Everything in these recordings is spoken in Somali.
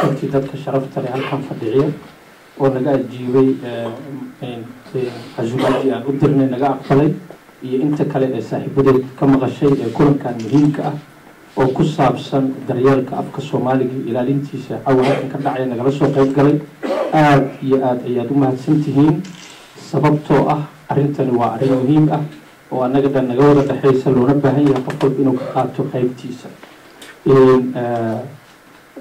runtii dadka sharafta leh halkan fadhiya oo naga ajiibay casuumaadii aan u dirnay naga aqbalay iyo inta kale ee saaxiibadeed ka maqashay ee kulankan muhiimka ah oo ku saabsan daryeelka afka Soomaaliga ilaalintiisa cawaahan ka dhacay nagala soo qayb galay aad iyo aad ayaad u mahadsantihiin sababtoo ah arintani waa arrin muhiim ah oo anaga dhan naga wada dhaxaysa loona baahan yahay qof walba inuu ka qaato qaybtiisa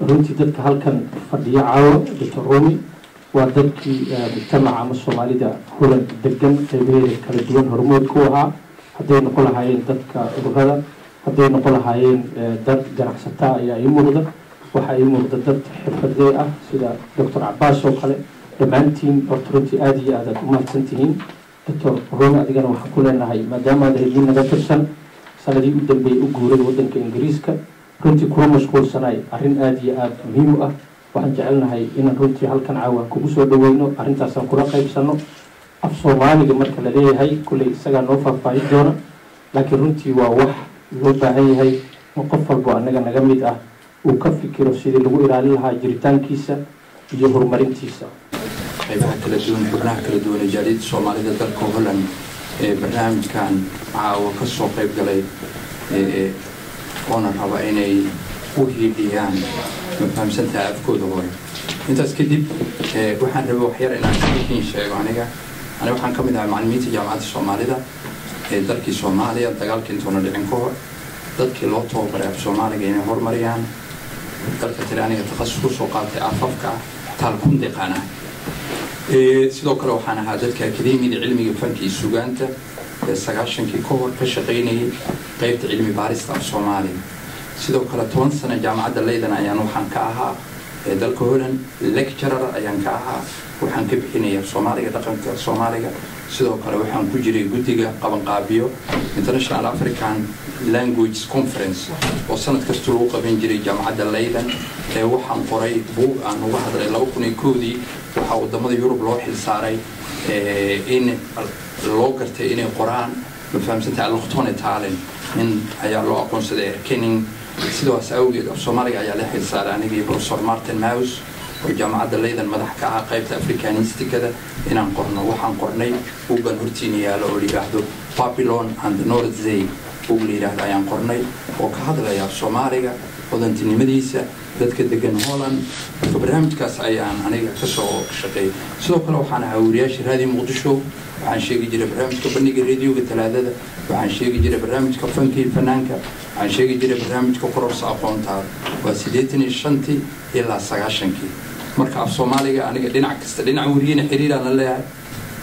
runtii dadka halkan fadhiya caawa Dr. Rumi waa dadkii mujtamaca ama Soomaalida Holland degan qaybaheeda kala duwan hormood ku ahaa hadday noqon lahaayeen dadka ururada hadday noqon lahaayeen dad ganacsataa ayaa ii muuqda waxaa ii muuqda dad xirfadley ah sida Dr. Abbas oo kale dhammaantiin horta runtii aad iyo aad u mahadsantihiin Dr. Rumi adigana waxaan ku leenahay maadaama aad haydiin naga tirsan sanadii u dambeeyay u guuray waddanka Ingiriiska runtii kuma mashquulsanaay arrin aad iyo aad muhiim u ah waxaan jecelnahay inaan runtii halkan caawa kugu soo dhaweyno arrintaasaan kula qaybsano af Soomaaliga marka la leeyahay kulley isagaa noo faahfaahin doona laakiin runtii waa wax loo baahan yahay in qof walbo annaga naga mid ah uu ka fikiro sidii lagu ilaalin lahaa jiritaankiisa iyo horumarintiisa qaybaha kala duwan xubnaha kala duwan ee jaaliyadda Soomaalida dalka Holland ee barnaamijkan caawa ka soo qayb galay oona raba inay u hiidiyaan fahamsantahay afkooda hore intaas kadib waxaan rabaa wax yar inaan idin sheego aniga waxaan ka mid ahay macallimiinta jaamacadda Soomaalida ee dalkii Soomaaliya dagaalkii intoona dhicin ka hor dadkii loo tababaray af Soomaaliga inay horumariyaan dalka Talyaaniga takhasus ku soo qaatay afafka talkun deeqana sidoo kale waxaan ahaa dadka akademiyada cilmiga fanka iyo suugaanta sagaashankii ka hor ka shaqaynayay qaybta cilmi baarista af Soomaaliga sidoo kale 10 sano jaamacadda Leiden ayaan waxaan ka ahaa dalka Holland lecturer ayaan ka ahaa waxaan ka bixinaya Soomaaliga dhaqanka Soomaaliga sidoo kale waxaan ku jiray guddiga qabanqaabiyo International African Language Conference oo sanad kasta lagu qaban jiray jaamacadda Leiden waxaan qoray buug aan uga hadlay 2001 waxa wadamada Yurub loo xil saaray in loo gartay inay qoraan fahamsantahay luqtoon talent in ayaa loo aqoonsaday erkening sidaas awgeed af Soomaaliga ayaa la xil saaray aniga iyo Professor Martin Maus oo jaamacadda Leiden madax ka ah qaybta Afrikanistikada inaan qorno waxaan qornay buugan hortiina yaalo oo yiraahdo Babylon and the North Sea buug yiraahdo ayaan qornay oo ka hadlaya Soomaaliga wadantinimadiisa dadka degan Holland barnaamijkaas ayaan aniga ka soo shaqeeyay sidoo kale waxaan ahaa wariyaasha raadiyo Muqdisho waxaan sheegi jiray barnaamijka bandhiga raadiyoga talaadada waxaan sheegi jiray barnaamijka fanka iyo fanaanka waxaan sheegi jiray barnaamijka kororsa aqoonta waa 85 ilaa 90 marka af Soomaaliga aniga dhinac kasta dhinac wariyina xiriir aan leeyahay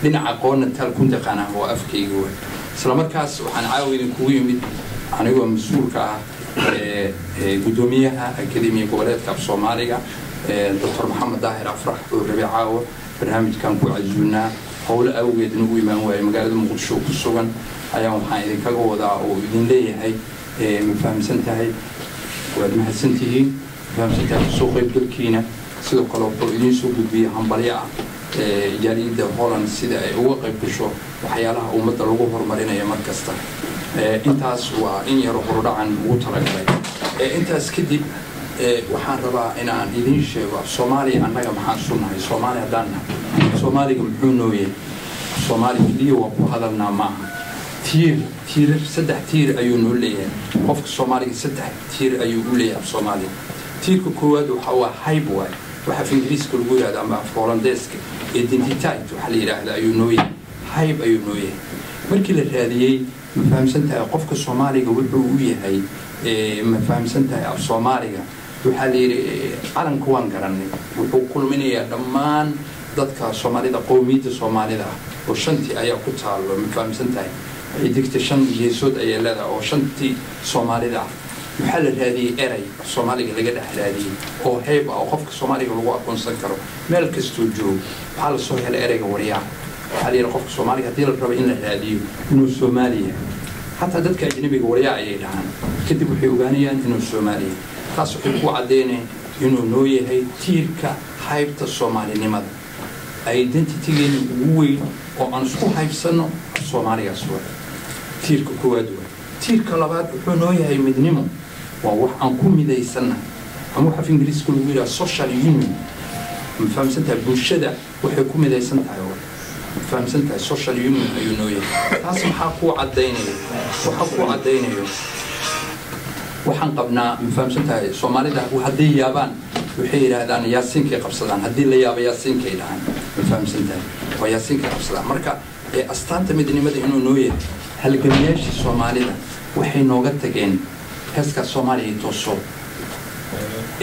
dhinac aqoon talkun deeqana oo afkayga waa isla markaas waxaan caawin ku yimid anigoo mas'uulka ah gudoomiyaha akademiga goboleedka af Soomaaliga Dr. Maxamed Daahir Afrax oo Rabiicaawo barnaamijkan ku casuunaa howlo awgeed inuu imaan waayay magaalada Muqdisho ku sugan ayaan waxaan idin kaga wadaa oo idin leeyahay ma fahamsantahay waad mahadsantihiin fahamsantahay soo qaybgalkiina sidoo kale oo idin soo gudbiya hambalyo ah jaaliyadda Holland sida ay uga qayb gasho waxyaalaha ummadda lagu horumarinayo mar kasta intaas waa in yar horudhacan ugu talagalay intaas kadib waxaan rabaa inaan idin sheego Soomaaliya annaga maxaan sunnahay Soomaaliya hadana Soomaaliga muxuu nooyay Soomaaliga iyo waa ku hadalnaa maaha saddex tiir ayuu noo leeyahay qofka Soomaaliga saddex tiir ayuu u leeyahay Soomaaliya tiirka koowaad waxa hayb waay waxa af Ingiriiska lagu yiraahdo ama af Hollandeeska identiteit waxa la yiraahdo ayuu nooyay hayb ayuu nooyay markii la raadiyay ma fahamsantahay qofka Soomaaliga wuxuu u yahay ma fahamsantahay af Soomaaliga waxa la yiri calanka waan garanay wuxuu kulminayaa dhammaan dadka Soomaalida qowmiyadda Soomaalida oo shantii ayaa ku taalo ma fahamsantahay digta shan geesood ayaa leedahay oo shantii Soomaalida waxa la raadiyay eray Soomaaliga laga dhex raadiyay oo hayb oo qofka Soomaaliga lagu aqoonsan karo meel kastoo joogo waxa la soo helay erayga wariyaa waxa la yiri qofka Soomaaliga hadii la rabo in la raadiyo inuu Soomaaliya حتى ذاتك أجنبي قوريا أيدهان كده بحيوغانيان إنه الصومالي خاصة كيفو عدينه إنه نويه هي تيركا حيبة الصومالي نمد identity ووي وأنسكو حيب سنة الصومالي أسوأ تيركا كوادوه تيركا لبعض نويه هي مدنمو ووح أنكم مدي سنة ama waxa fi ingiriiska lagu yidhaha social union ma fahamsantahay bulshada waxay ku midaysan tahay oo fahamsantahay social union ayuu noo yahay taas maxaa ku caddaynaya waxa ku caddaynayo waxaan qabnaa ma fahamsantahay soomaalida hadday yaabaan waxay yidhaahdaan yaasiinkay qabsadaan haddii la yaabo yaasiinkay dhahaan ma fahamsantahay waa yaasiinkay qabsadaan marka astaanta midnimada inuu noo yahay halgamayaashii soomaalida waxay nooga tageen heeska soomaaliya tooso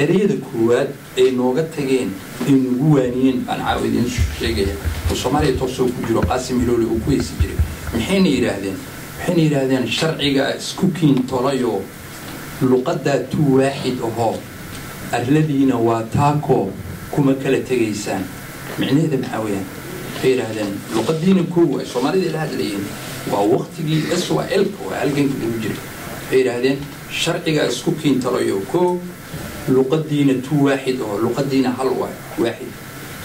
ereyada koowaad ay nooga tageen ay nagu waaniyeen baan caawidiin sheegaya oo soomaaliya toosoo ku jiro qaasim hiloole uu ku heesi jiray maxayna yidhaahdeen sharciga isku kiintolayo luqadaa tu waaxid ahoo arladiina waa taakoo kuma kala tegaysaan micnaheeda maxaa weeyaan waxay yidhaahdeen luqadiina koow ay soomaalida ila hadlayeen waa waqtigii SYL-ka waa halganka lagu jiray waxay yidhaahdeen sharciga isku kiintolayo koow luqadiina tu waaxid oo luqadiina hal waaxid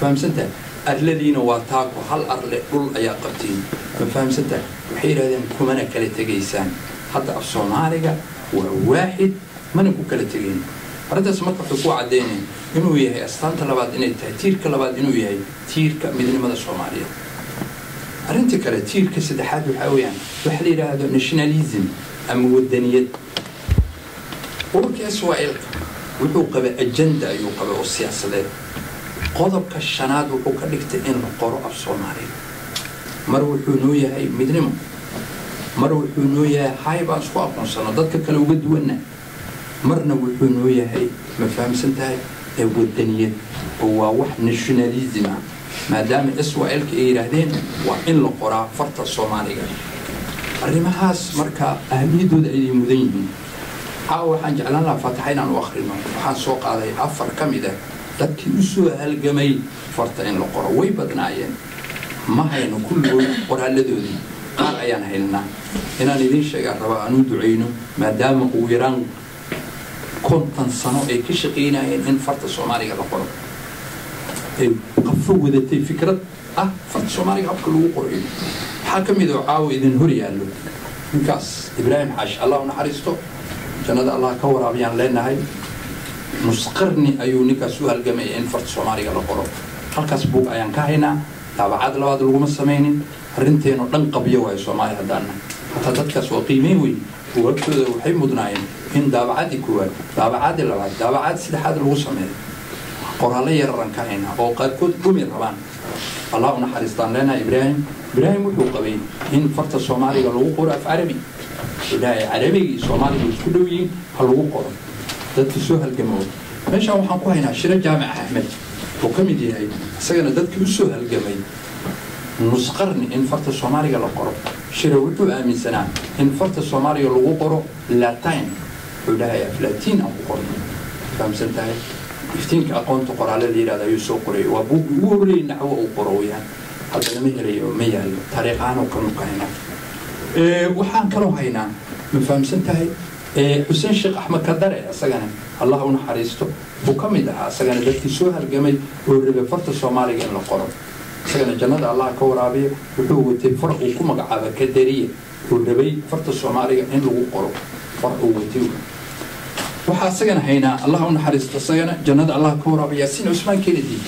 fahamsantahay arladiina waa taako hal arle dhul ayaa qabtiin ma fahamsantahay waxay yidhaahdeen kumana kala tegaysaan hadda af soomaaliga waa waaxid mana ku kala tegayn arrintaas marka waxay ku caddeyneen inuu yahay astaanta labaad inay tahay tiirka labaad inuu yahay tiirka midnimada soomaaliyeed arrinta kale tiirka saddexaad waxaa weeyaan waxa la yidhaahdo nationalism ama wadaniyad ururka SYL-ka wuxuu qabay ajenda ayuu qabay oo siyaasadeed qodobka shanaad wuxuu ka dhigtay in la qoro af soomaaliya mar wuxuu noo yahay midnimo mar wuxuu noo yahay haybaan isku aqoonsano dadka kale uga duwanna marna wuxuu noo yahay ma fahamsantahay wadaniyad oo waa wax nationalism ah maadaama SYL-ka ay yidhaahdeen waa in la qoraa farta soomaaliga arrimahaas marka ahmiyadooda ayay mudan yihiin waxaan jeclaan lahaa faataxa inaan u akhrino waxaan soo qaaday 4 ka mid ah dadkii u soo halgamay farta in la qoro way badnaayeen ma hayno kulligood qoraalladoodii qaar ayaan haynaa inaan idiin sheegaan rabaa aan u ducayno maadaama ugu yaraan 50 sano ay ka shaqaynayeen in farta soomaaliga la qoro ay qafo wadatay fikrad farta soomaaliga habka lagu qorayo waxaa ka mid oo caawa idin hor yaallo ninkaas ibraahim xaashi allah u naxariisto jannada allah ka waraabiyaan leenahay nus qarni ayuu ninkaas u halgamay in farta soomaaliga la qoro halkaas buug ayaan ka haynaa daabacad labaad laguma samaynin arrinteenu dhan qabyo waayo soomaaliya haddaana hataa dadkaas waa qiimeyn weyn buugagtooda waxay mudnaayeen in daabacadii koowaad daabacadii labaad daabacad saddexaad lagu sameeyo qoraallo yararan ka haynaa oo qaarkood dhumi rabaan allah u naxariistaan leenahay ibraahim wuxuu qabay in farta soomaaliga lagu qoro af carabi ilaahay carabigii soomaaliga isku dhow yihiin ha lagu qoro dadkii soo halgamay meeshaan waxaan ku haynaa shiro jaamac axmed oo ka mid yahay isagana dadkii u soo halgamay nus qarni in farta soomaaliga la qoro shiro wuxuu aaminsanaa in farta soomaaliga lagu qoro latin wuxuu dhahay af latiin aan ku qorno fahamsantahay iftiinka aqoonta qoraalada la yidhahda ayuu soo qoray waa buug ugu horreeyay naxwo uu qoro weyaan hadda lama helayo ma yaallo taariikhaan oo kanu ka haynaa waxaan kaloo haynaa ma fahamsantahay xuseen sheekh axmed kadare isagana allah u naxariisto buu ka mid ahaa isagana dadkii soo halgamay oo rabay farta soomaaliga in la qoro isagana jannada allah ka waraabiyo wuxuu watay far uu ku magacaaba kadariya oo rabay farta soomaaliga in lagu qoro far uu watay waxaa isagana haynaa allah u naxariisto isagana jannada allah ka waraabiyo yaasiin cusmaan kennedy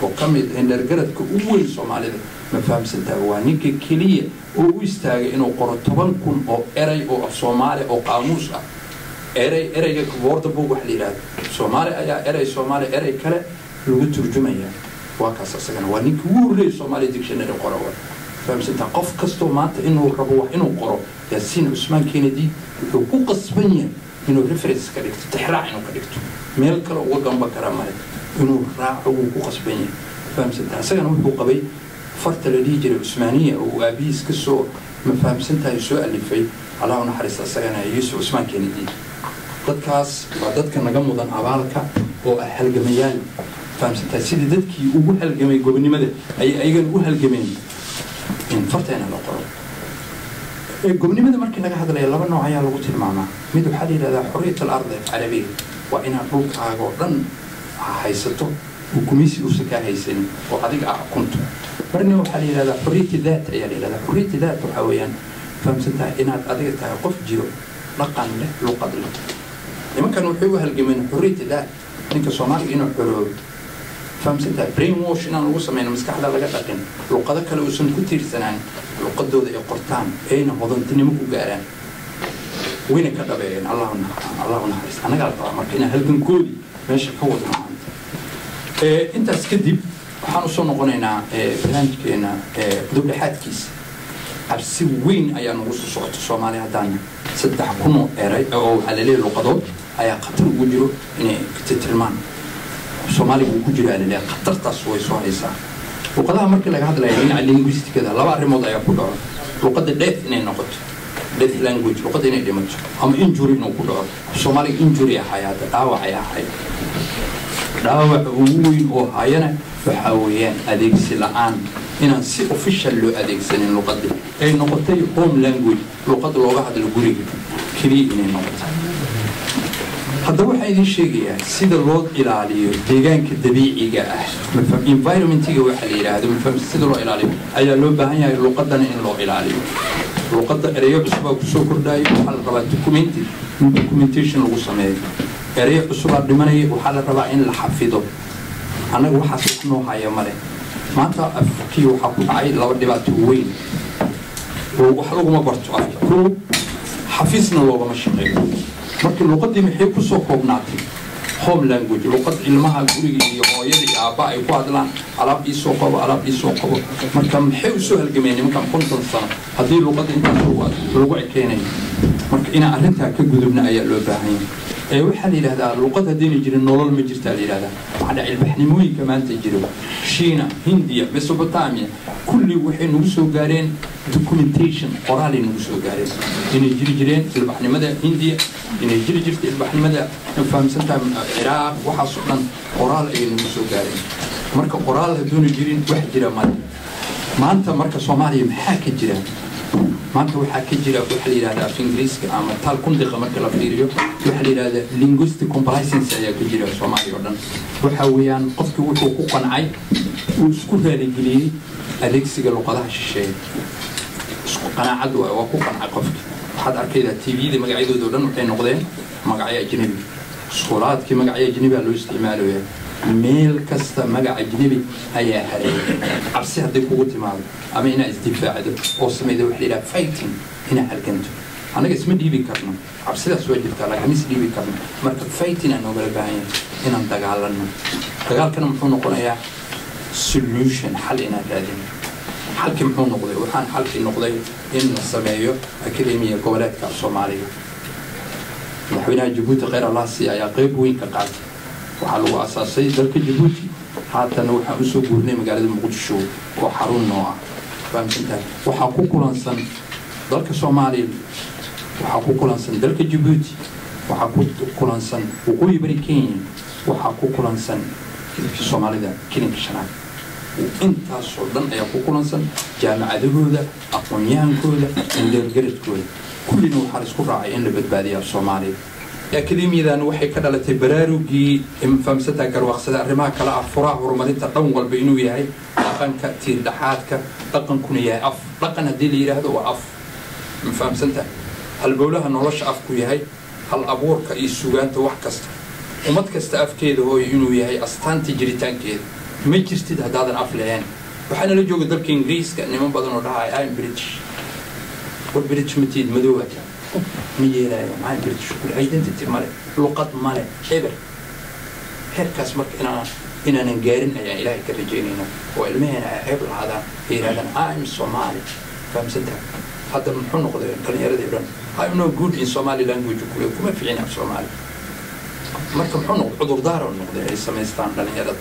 oo ka mid indhargaradka ugu weyn soomaalida ma fahamsantahay waa ninka keliya oo u istaagay inuu qoro 10,000 oo eray oo af soomaali oo qaamuus ah erayga boorda buug wax la yidhaahdo soomaali ayaa eray kale lagu turjumaya waa kaas isagana waa ninka ugu horreeyay soomaali dictionary qoro fahamsantahay qof kastoo maanta inuu rabo wax inuu qoro yaasiin cusmaan kennedy wuxuu ku qasban yahay inuu reference ka dhigto tixraac inuu ka dhigto meel kale uga gamba kara male inuu raaco wuu ku qasban yahay fahamsantahay isagana wuxuu qabay farta la dhihi jiray cusmaaniya oo aabihiis ka soo ma fahamsantahay soo alifay allah u naxariista isagana yuusuf cusmaan kennedy dadkaas waa dadka naga mudan abaalka oo halgamayaal fahamsantahay sidii dadkii ugu halgamay gobonimada ay ayagana u halgameen in farteena la qoro gobonimada markii laga hadlayo 2 nooc ayaa lagu tilmaamaa mid waxaa la yidhahdaa xorriyat al-ard carabiga waa inaad dhulkaaga oo dhan haysato hukumiisi uusan kaa haysanin oo adiga kunto marna waxaa la yidhahdaa xorriyat daat ayaa la yidhahdaa xorriyat daat waxaa weeyaan fahamsantahay inaad adiga tahay qof jiro dhaqan leh luqad leh nimankan waxay u halgameen xorriyat daat ninka Soomaaliga inuu xoroobo fahamsanta brainwash inaan lagu sameeyno maskaxda laga dhaqin luqado kale uusan ku tiirsanaan luqadooda ay qortaan ayna hodantinimo ku gaaraan wayna ka dhabeeyeen Allahuna haris anaga la marka inaan halgankoodi meesha ka wadno intaas kadib waxaan u soo noqonaynaa barnaamijkeena dowladxaadkiisa cabsi weyn ayaa nagu soo socota Soomaaliya haddaan 3,000 eray oo waxaa la leeyahay luqadood ayaa khatar ugu jiro inay tilmaan Soomaaliga uu ku jiro ayaa khatartaas way soo haysaa luqadaha markii laga hadlayo dhinaca linguisticada laba arrimood ayaa ku dhaco luqadda death inay noqoto death language luqadda inay dhimato ama injury inuu ku dhaco Soomaaliga injury hay'adda dhaawac ay ahay dhaawac ugu weyn oo hayana waxa weeyaan adeegsi la'aan inaan si official loo adeegsanin luqadda ay noqotay home language luqadda looga hadlo guriga kaliya inay noqoto haddaba waxaan idin sheegayaa sida loo ilaaliyo deegaanka dabiiciga ah environmentiga waxa la yiraahdo sida loo ilaaliyo ayaa loo baahan yahay luqadana in loo ilaaliyo luqadda erayo cusub oo kusoo kordhayo waxa la rabaa documentation lagu sameeyo erayo cusub oo dhimanaya waxa la rabaa in la xafido anagu waxa noo haya male maanta afkii waxa ku dhacay laba dhibaato weyn oo wax lagu barto afku xafisna loogama shaqeeyo marka luqadii maxay ku soo koobnaatay home language luqad ilmaha guriga iyo hooyada iyo aabba ay ku hadlaan alaab ii soo qabo marka maxay u soo halgameen nimankan 50 sano haddii luqadda intaas lagu ekeenay marka ina arrintaa ka gudubna ayaa loo baahan yahay waxa la yiraahdaa luqad hadii jirin nolol ma jirta la yiraahdaa waxa ilbaxnimooyinka maanta jiro Shiina Hindiya Mesopotamia kulli waxay nagu soo gaareen documentation qoraal nagu soo gaareen inay jireen ilbaxnimada Hindiya inay jirtay ilbaxnimada fahamsantaa Iraq waxa sugan qoraal ay nagu soo gaareen marka qoraal hadii jirin wax jira maanta marka Soomaaliya maxaa ka jira maanta waxaa ka jira waxa la yiraahdaa af Ingiriiska ama tal kundiqa marka la fiiriyo waxa la yiraahdaa linguistic complacency ayaa ka jira Soomaaliya oo dhan waxa weeyaan qofkii wuxuu ku qancay uu isku raaligeliyay adeegsiga luqadaha shisheeye isku qanaacad waa ku qancay qofkii waxaad arkaydaa TV-da magacyadooda oo dhan waxay noqdeen magacyo ajnabi iskoolaadkii magacyo ajnabi loo isticmaalayo meel kasta magac ajnabi ayaa hareeyay cabsi hadii kugu timaado ama ina isdifaacdo oo sameeyay wax leeyahay fighting ina halganto anaga isma dhiibi karno cabsidaas waa jirta laakiin is dhiibi karno marka fighting aan uga baahan inaan dagaalano dagaalkana muxuu noqonayaa solution xal ina raadin halkii muxuu noqday waxaan halkii noqday in la sameeyo akademiya goboleedka Soomaaliya madaxweynaha Djibouti khayr Allah si ayaa qayb weyn ka qaatay waxaa lagu asaasay dalka Djibouti haatan waxa uu soo guurnay magaalada Muqdisho oo xarun noo ah fahamsantaa waxa ku kulansan dalka Soomaaliya waxa ku kulansan dalka Djibouti waxa ku kulansan waqooyi bari Kenya waxa ku kulansan Soomaalida Kenya shanaad intaas oo dhan ayaa ku kulansan jaamacadahooda aqoon-yahankooda indheergaradkooda kullina waxa isku raacay in la badbaadiyo Soomaaliya akademiyadan waxay ka dhalatay baraarugii fahamsata garwaqsada arrimaha kala afuraha horumarinta dhan walba inuu yahay dhaqanka tiir dhaxaadka dhaqankuna yahay af dhaqan hadii la yiraahdo waa af fahamsanta halbowlaha nolosha afku yahay hal abuurka iyo suugaanta wax kasta ummad kasta afkeeda hooyo inuu yahay astaanta jiritaankeeda ma jirtid hadaadan af lahayn waxaana la jooga dalka Ingiriiska niman badan oo dhahay I'm British British matid madooba ميلا ما عندك شغل identity ماله لغة ماله إبر هالكاس مرك إنا نجارن يعني إلهي كرجينينا وعلمينا عبر هذا هذا I'm Somali فهم سنتها هذا من حنو قدر كان يرد يبرن I'm no good in Somali language وكله كم في عنا في Somali مرك حنو عذر دار النقطة السماستان كان يرد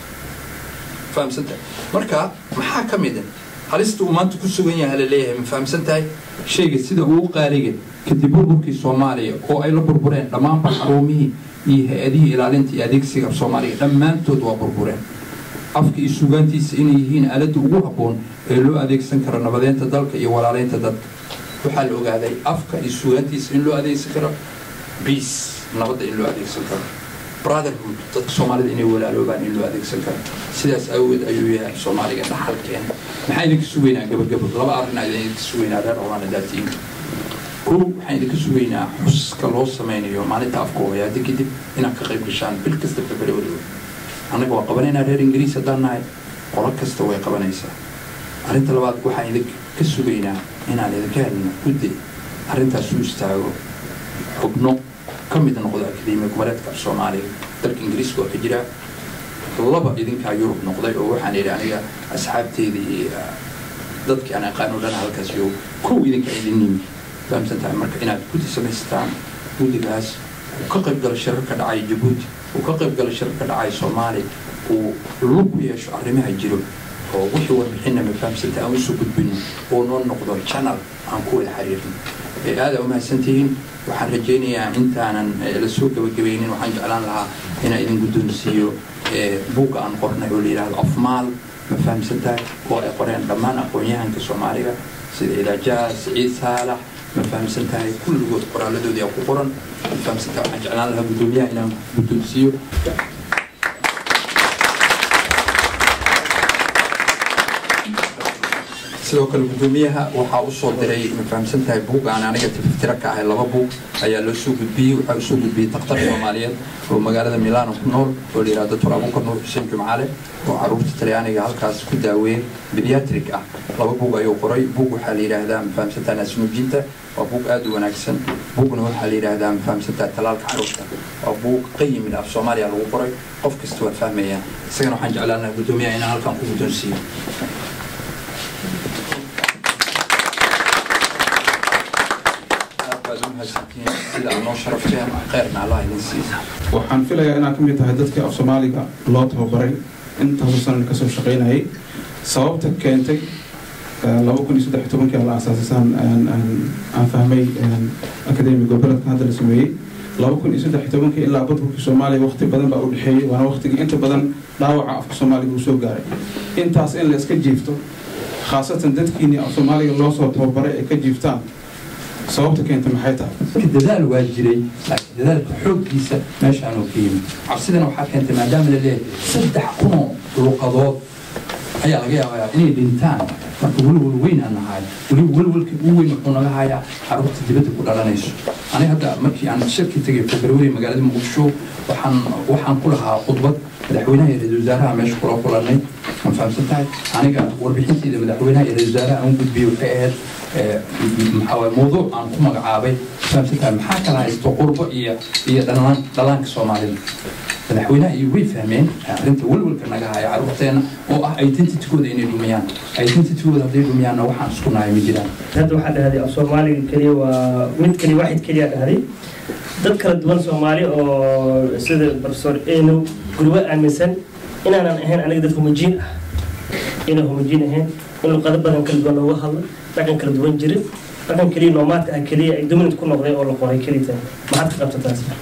فهم سنتها مركا محاكم يدن halistu maanta ku sugan yahay la leeyahay fahamsantahay shayga sida uu qaaliga kadib burburkii Soomaaliya oo ay la burbureen dhamaan xarumihii iyo hay'adihii ilaalinta iyo adeegsiga Soomaaliya dhamaantood waa burbureen afka iyo suugaantiisa inay yihiin aalad ugu habboon ee loo adeegsan karo nabadeynta dalka iyo walaaleynta dadka waxaa la ogaaday afka iyo suugaantiisa in loo adeegsan karo peace nabadda in loo adeegsan karo brotherhood dadka Soomaalida inay walaaloobaan in loo adeegsan karo sidaas awood ayuu yahay Soomaaliga dhaxalkeena maxay idinka sugeynaa gabagabo laba arrin ay idinka sugeynaa reer Rwanda daatiin waxaan idinka sugaynaa xuska loo sameynayo maalinta afka hooyo hadda kadib inaad ka qayb gashaan bil kasta February annaga waa qabanaynaa reer Ingiriis haddaan nahay qolo kasta way qabanaysaa arrinta labaad waxaan idinka sugaynaa inaan idinka helno guddi arrintaas u istaago xubno ka mid noqdo akademiga goboleedka Soomaaliya dalka Ingiriiska oo ka jira laba idinka Yurub noqday oo waxaan idhi aniga asxaabteedii dadkii aan aqaano dhan halkaas iyo kow idinka idin fahamsantahay marka inaad guddi samaystaan guddigaas ka qayb gala shirarka dhacay Djibouti oo ka qayb gala shirarka dhacay Soomaaliya oo lug yeesho arrimaha jiro oo wixii warbixinna ma fahamsantahay aan soo gudbino oo noo noqdo channel aan ku wada xiriirno aad u mahadsantihiin waxaan rajaynayaa intaanan la soo gabagabaynin waxaan jeclaan lahaa inaan idin guddoonsiiyo buugga aan qornay oo la yiraahdo afmaal ma fahamsantahay oo ay qoreen dhammaan aqoonyahanka Soomaaliga sida Ilaajaas Ciid Saalax ma fahamsantahay kulligood qoraalladoodii ku qoran ma fahamsantahay waxaan jeclaan lahaa guddoomiyaha inaan guddoonsiiyo sidoo kale guddoomiyaha waxaa u soo diray ma fahamsantahay buug aan aniga tirtira ka ahay laba buug ayaa loo soo gudbiyey waxaa u soo gudbiyey dhakhtar Soomaaliyeed oo magaalada Milano ku nool oo la yiraahdo Dr. Abu Nuur Xuseen Jumcaale oo caruurta Talyaaniga halkaas ku daaweeyay pediatric ah laba buug ayuu qoray buug waxaa la yiraahdaa ma fahamsantahay naasnuujinta waa buug aad u wanaagsan buugna waxaa la yiraahdaa ma fahamsantahay talaalka caruurta waa buug qayim ah Soomaaliya lagu qoray qof kasta waa fahmaya isagana waxaan jeclaan lahaa guddoomiyaha inaan halkan ku guddoonsiiyo waxaan filayaa inaan ka mid tahay dadkii af Soomaaliga loo tababaray intaas sano ka soo shaqeynayay sababta keentay 2013 la aasaasan aan fahmay akademiga gobolka hadda la sameeyay 2013 ilaa badalka Soomaaliya waqti badan baa u dhaxeeyay waana waqtigii inta badan dhaawaca afka Soomaaliga uu soo gaaray intaas in la iska jiifto khaasatan dadkii af Soomaaliga loo soo tababaray ay ka jiiftaan sababta keentay maxay tahay dadaal waa jiray laakiin dadaalka xooggiisa meeshaan uu ka yimid cabsidana waxaa keentay maadaama la leeyahay 3,000 luqadood ayaa laga yaabaa inay dhintaan marka walwal weyn aan nahay walwalka ugu weyn wuxuu naga hayaa carruurta dibadda ku dhalanayso aniga hadda markii aan shirki tagay February magaalada Muqdisho waxaan ku lahaa khudbad madaxweynaha iyo ra'iisul wasaaraha meesha kula kulanay ma fahamsantahay aniga warbixintiida madaxweynaha iyo ra'iisul wasaaraha aan gudbiyay waxay ahayd محاول موضوع عن كم عابي فهمتها محاكا هايستو قربة إيه دلانك الصومالي الحوينا يوي فهمين أنت ولول كنا جاي عروتين أو أيتنتي تكون إني دوميان أيتنتي تكون هذه دوميان أو حن سكون هاي مجران هذا واحد هذه الصومالي كلي ومن كلي واحد كلي هذه تذكر الدول الصومالي أو سيد البروفيسور إنه قلوة أمسن إن أنا هنا أنا قدرت همجين إنه همجين هنا إنه قد بدن كل دول هو هذا لكن كل دول جري لكن كلي نومات كلي دومين تكون نقضي أو لقاهي كلي تاني ما حد قبضت تاسع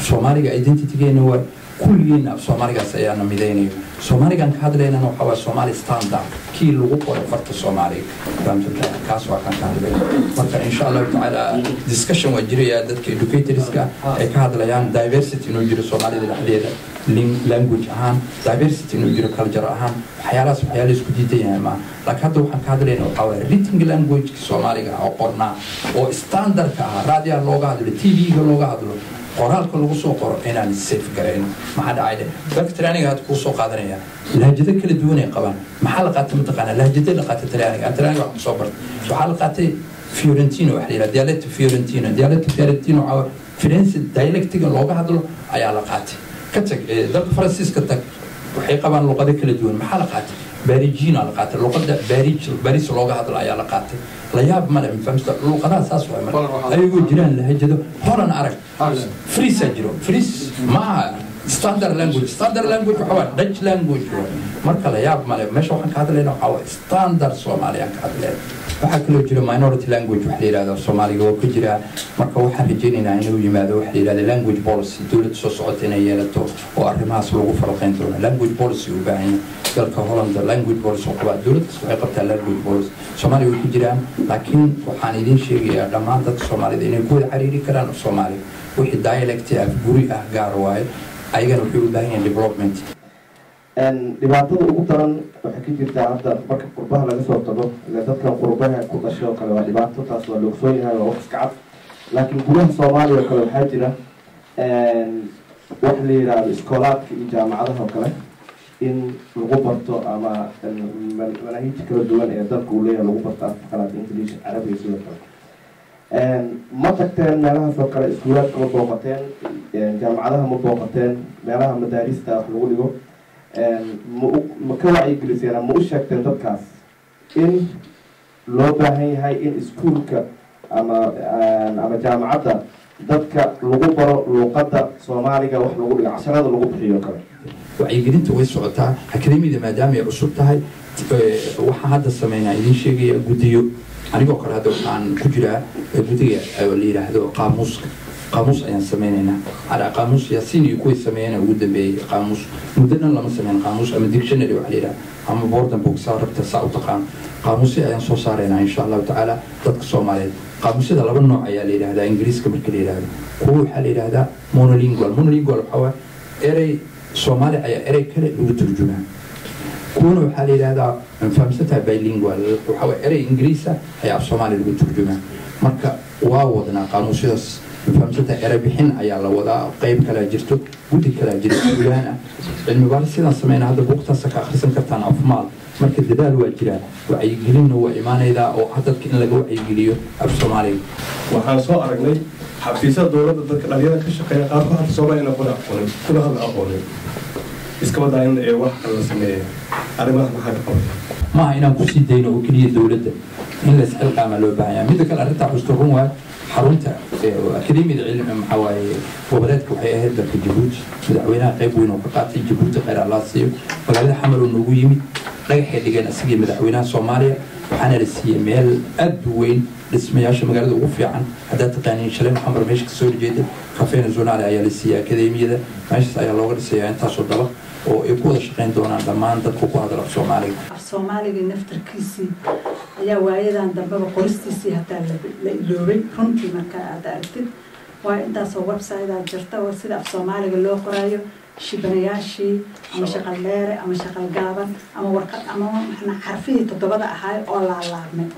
Soomaaliga identity-geena waa kulligeena af Soomaaligaas ayaana midaynaya Soomaaligan ka hadlaynana waxa waa Soomaali standard kii lagu qoray farta Soomaaliga fahamtay kaas waa kan ka hadlayna marka insha Allah ta'ala discussion waa jiraya dadka educatorska ay ka hadlayaan diversity inuu jiro Soomaalida dhexdeeda language ahaan diversity inuu jiro culture ahaan waxyaalaha isku diidayaan ma laakiin hadda waxaan ka hadlaynaa waxa waa written language Soomaaliga oo qornaa oo standard ka ah raadiyo looga hadlo TV-ga looga hadlo qoraalka lagu soo qoro inaan safe gareyn maxaa dhacay dadka Talyaaniga aad ku soo qaadanaya lahjada kala duwan ay qabaan maxaa la qaatay mataqaana lahjada la qaatay Talyaaniga wax soo bartay waxa la qaatay Fiorentino wax la yiraahdo dialecto Fiorentino oo French dialectiga looga hadlo ayaa la qaatay ka tag dalka Faransiiska tag waxay qabaan luqado kala duwan maxaa la qaatay Barijina la qaatay luqada Baris looga hadlo ayaa la qaatay la yaab ma leh fahamta luqadaha saas waa marka ayagoo jiraan lahjado horan arag Fries jiro Fries ma standard language waxa waa Dutch language marka la yaab ma leh meesha waxaan ka hadlaynaa waxa waa standard Soomaaliya ka hadlaynaa waxa kale jiro minority language wax la yiraahdo Soomaaliga oo ka jira marka waxaan rajaynaynaa inuu yimaado wax la yiraahdo language policy dawladda soo socota inay yeelato oo arrimahaas lagu farqeyn doono language policy u baahan dalka Holland language policy oo qabaa dawladda waxay qabtaa language policy Soomaaliga ku jiraan laakiin waxaan idin sheegayaa dhammaan dadka Soomaalida inay ku wada xiriiri karaan Soomaaliga wixii dialect ah guri ah gaar waaye ayagana wuxuu u baahan yahay development dhibaatada ugu daran waxay ka jirtaa hadda marka qurbaha laga soo tago ile dadkan qurbaha ku dhashay oo kale waa dhibaato taas waa la ogsoon yahay waa wax iska cad laakiin gudaha soomaaliya oo kale waxaa jira wax la yidhaahdo iskoolaadka iyo jaamacadaha oo kale in lagu barto ama manaahiijta kala duwan ee dalka uu leeyahay lagu barto afka qalaad english carabiga sidoo kale ma tagteen meelahaas oo kale iskuulaadka ma booqateen jaamacadaha ma booqateen meelaha madaarista wax lagu dhigo ma ka wacyigeliseen ma u sheegteen dadkaas in loo baahan yahay in iskuulka ama jaamacadda dadka lagu baro luuqadda soomaaliga wax lagu dhigo casharada lagu bixiyo kale wacyigelinta way socotaa akademiyada maadaama ay cusub tahay waxaan hadda sameynaa idin sheegaya guddiyo anigoo kale hadda waxaan ku jiraa guddiga la yidhaahdo qaamuus ayaan sameynaynaa qaamuus yaasiin iyo kuway sameeyana ugu dambeeyey qaamuus muddo dhan lama sameyn qaamuus ama dictionary waxa la yidhaha ama boardan book saa rabta saa u taqaan qaamuusya ayaan soo saaraynaa insha allahu tacaala dadka soomaaliyeed qaamuusyada laba nooc ayaa la yidhahdaa ingiriiska marka la yidhahdo kuwa waxaa la yidhahdaa monolingual waxaa waay erey soomaali ayaa erey kale lagu turjumaa kuwana waxaa la yidhahdaa fahamsantaha bilingual waxaa waay erey ingiriisa ayaa af soomaali lagu turjumaa marka waa wadnaa qaamuusyadaas fahamsantaha erey bixin ayaa la wadaa qeyb kalaa jirto guddi kalaa jirto gulaan ah cilmi baaris sidaan sameynaa hadda buugtaasa ka akhrisan kartaan afmaal marka dadaal waa jiraa wacyigelinna waa imaanaydaa oo dadka in laga wacyigeliyo af soomaaliga waxaan soo aragnay xafiisyada dowladda dadka dhalinyada ka shaqeeya qaarkood hadda soomaaliyana kuna hadla aqoonin iskaba daa in wax kale la sameeya arrimahaas maxaa ka qabata maaha inaan kusii dayno oo keliya dowladda in la isxilqaamaa loo baahan yahay midda kale arrintaa xusto run waay xarunta akademiyada cilmi maxaa waaye goboleedka waxay ahayd dalka jabuuti madaxweynaha qayb weyn oo ka qaatay jabuuti khayr allah siiyo magaalada xamar oo noogu yimid dhagaxay dhigeen asagii madaxweynaha soomaaliya waxaana la siiyey meel aad u weyn dhismayaasha magaalada ugu fiican haddaad taqaaniin shalay xamar meesha kasoo horjeeda kafeena zonaale ayaa la siiyey akademiyada meeshaas ayaa looga dhisayaa intaasoo daba oo ay ku wada shaqayn doonaan dhammaan dadku ku hadla af soomaaliga soomaaliga naftarkiisii ayaa waayadan dambeba qoristiisii hataa la iloobay runtii marka aad aragtid waa intaasoo website-aad jirta oo sida af soomaaliga loo qoraayo shibanayaashii ama shaqal dheere ama shaqal gaaban ama warqad ama xarfihii 7 ahaay oo laalaabmay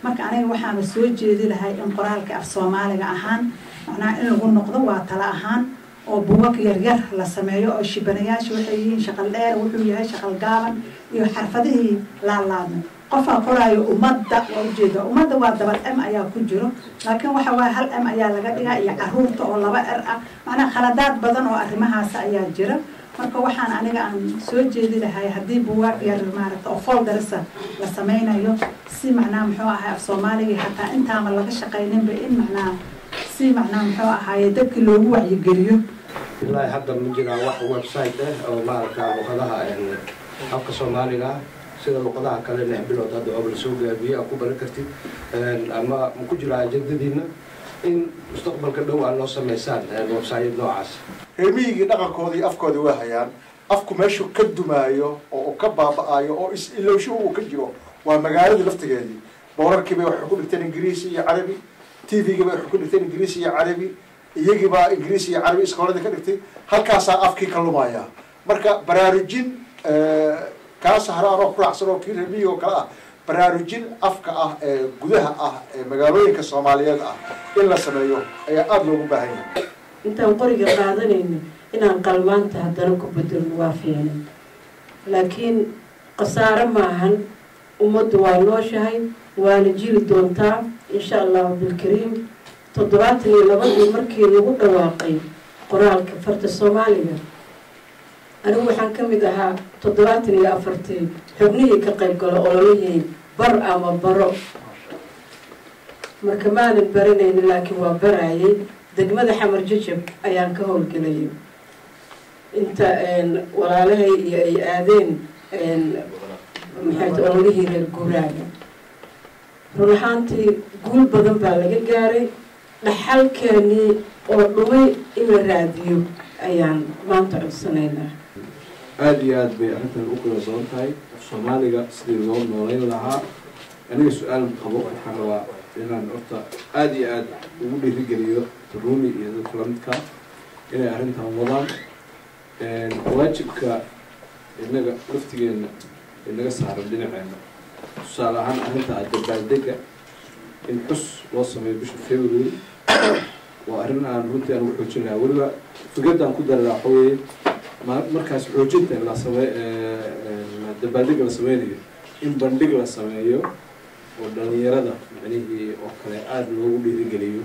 marka aniga waxaana soo jeedi lahay in qoraalka af soomaaliga ahaan macnaha in lagu noqdo waa tala ahaan oo buugag yaryar la sameeyo oo shibanayaasha waxay yihiin shaqal dheer wuxuu yahay shaqal gaaban iyo xarfadihii laalaabmay qofka qoraayo ummadda waa ujeeda ummadda waa dabal m ayaa ku jiro laakiin waxa waa hal m ayaa laga dhigaa iyo caruurta oo 2 r ah macnaha khaladaad badan oo arrimahaas ayaa jira marka waxaan aniga aan soo jeedi lahay haddii buugaag yar maaragta oo foldersa la sameynayo si macnaha muxuu ahay af soomaaliga hataa intaama laga shaqayninba in macnaha si macnaha muxuu ahaye dadkii loogu wacyigeliyo ilaa hadda ma jiraan wax website oo maaragta luqadaha afka soomaaliga sida luqadaha kale 6 bilood hadda oo la soo gaabiyo ku baran kartid ama ma ku jiraa jadadiina in mustaqbalka dhow aan loo sameysaan website noocaas reemiyigii dhaqankoodii afkoodii waa hayaan afku meeshu ka dumaayo oo ka baaba'ayo oo is-ilowsho uu ka jiro waa magaaladii laftigeedii boorarkiibay waxay ku dhigteen ingiriisi iyo carabi tvgiibay waxay ku dhigteen ingiriisi iyo carabi iyagiibaa ingiriisi iyo carabi iskooladii ka dhigtay halkaasaa afkii ka lumaya marka baraarujin kaas haraanoo kulaacsan oo kii reemiyig oo kale ah baraarujin afka ah ee gudaha ah ee magaalooyinka soomaaliyeed ah in la sameeyo ayaa aada loogu baahan yahay intaan qoriga qaadanayno inaan qalmaanta haddana ku bedelno waa fiican laakiin khasaare maahan ummaddu waa nooshahay waana jiri doontaa insha allahu bilkariim 72 markii lagu dhawaaqay qoraalka farta soomaaliga anigu waxaan ka mid ahaa 74 xubnihii ka qayb galo ololihii bar ama baro marka maanan baranaynin laakiin waa barayay degmada xamar jajab ayaan ka howlgelayay inta walaalahay iyo ay aadeen maxay ololihii reer guuraaga run ahaantii guul badan baa laga gaaray dhaxalkeenii oo dhumay in la raadiyo ayaan maanta codsanaynaa aad iyo aad bay arrintan u qiimasan tahay soomaaliga sidii loo nooleyn lahaa aniga su-aal qabo waxaan rabaa inaan horta aad iyo aad ugu dhiirigeliyo Rumi iyo dadka lamidka inay arrintan wadaan waajibka innaga laftigeenna inaga saaran dhinaceena tusaale ahaan arrinta dabaaldega in xus loo sameeyo bisha February waa arrin aan runtii aan u xoojin lahaa weliba fikradaan ku daray waxa weeye markaas xoojinta la sameeyo dabaaldega la sameynayo in bandhig la sameeyo oo dhalinyarada macnihii oo kale aad loogu dhiirigeliyo